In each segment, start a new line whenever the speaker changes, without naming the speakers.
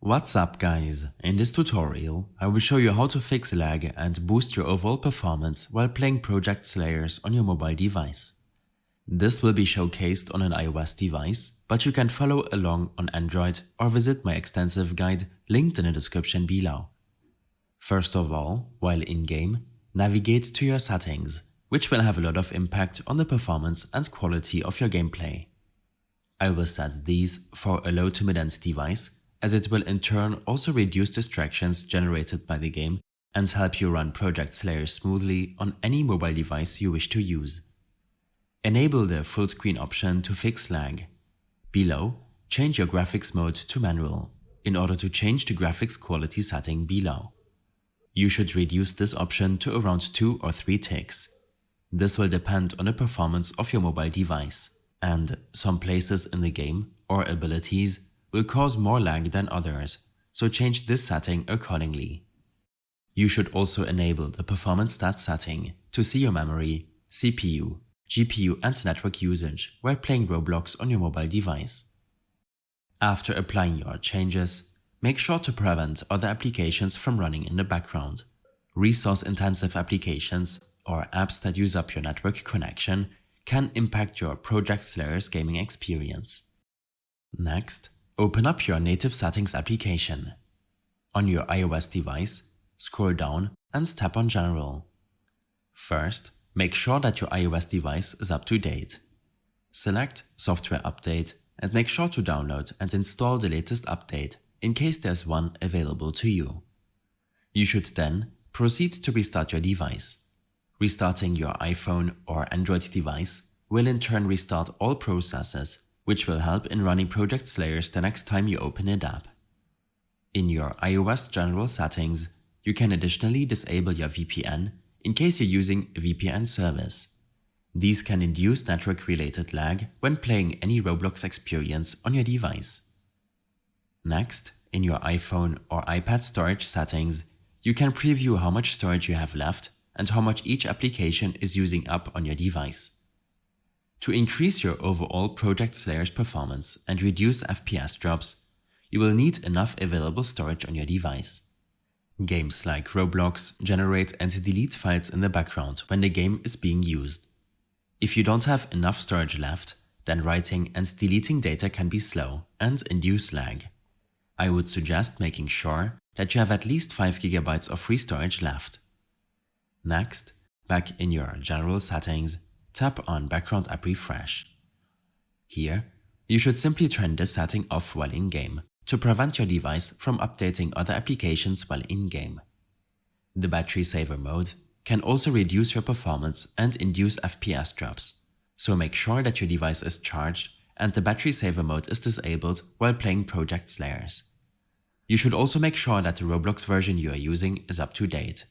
What's up guys, in this tutorial I will show you how to fix lag and boost your overall performance while playing Project Slayers on your mobile device. This will be showcased on an iOS device, but you can follow along on Android or visit my extensive guide linked in the description below. First of all, while in-game, navigate to your settings, which will have a lot of impact on the performance and quality of your gameplay. I will set these for a low to mid-end device, as it will in turn also reduce distractions generated by the game and help you run Project Slayer smoothly on any mobile device you wish to use. Enable the full screen option to fix lag. Below, change your graphics mode to manual in order to change the graphics quality setting below. You should reduce this option to around 2 or 3 ticks. This will depend on the performance of your mobile device, and some places in the game or abilities will cause more lag than others, so change this setting accordingly. You should also enable the performance stats setting to see your memory, CPU, GPU and network usage while playing Roblox on your mobile device. After applying your changes, make sure to prevent other applications from running in the background. Resource-intensive applications or apps that use up your network connection can impact your Project Slayers gaming experience. Next, open up your native settings application. On your iOS device, scroll down and tap on General. First, make sure that your iOS device is up to date. Select Software Update and make sure to download and install the latest update in case there's one available to you. You should then proceed to restart your device. Restarting your iPhone or Android device will in turn restart all processes, which will help in running Project Slayers the next time you open it up. In your iOS general settings, you can additionally disable your VPN in case you're using a VPN service. These can induce network-related lag when playing any Roblox experience on your device. Next, in your iPhone or iPad storage settings, you can preview how much storage you have left and how much each application is using up on your device. To increase your overall Project Slayers performance and reduce FPS drops, you will need enough available storage on your device. Games like Roblox generate and delete files in the background when the game is being used. If you don't have enough storage left, then writing and deleting data can be slow and induce lag. I would suggest making sure that you have at least 5 GB of free storage left. Next, back in your general settings, tap on Background App Refresh. Here, you should simply turn this setting off while in-game to prevent your device from updating other applications while in-game. The battery saver mode can also reduce your performance and induce FPS drops, so make sure that your device is charged and the battery saver mode is disabled while playing Project Slayers. You should also make sure that the Roblox version you are using is up to date.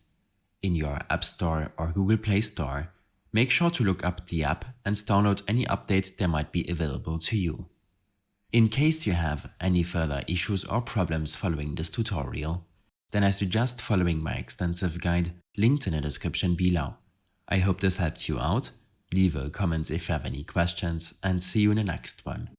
In your App Store or Google Play Store, make sure to look up the app and download any update that might be available to you. In case you have any further issues or problems following this tutorial, then I suggest following my extensive guide linked in the description below. I hope this helped you out. Leave a comment if you have any questions and see you in the next one.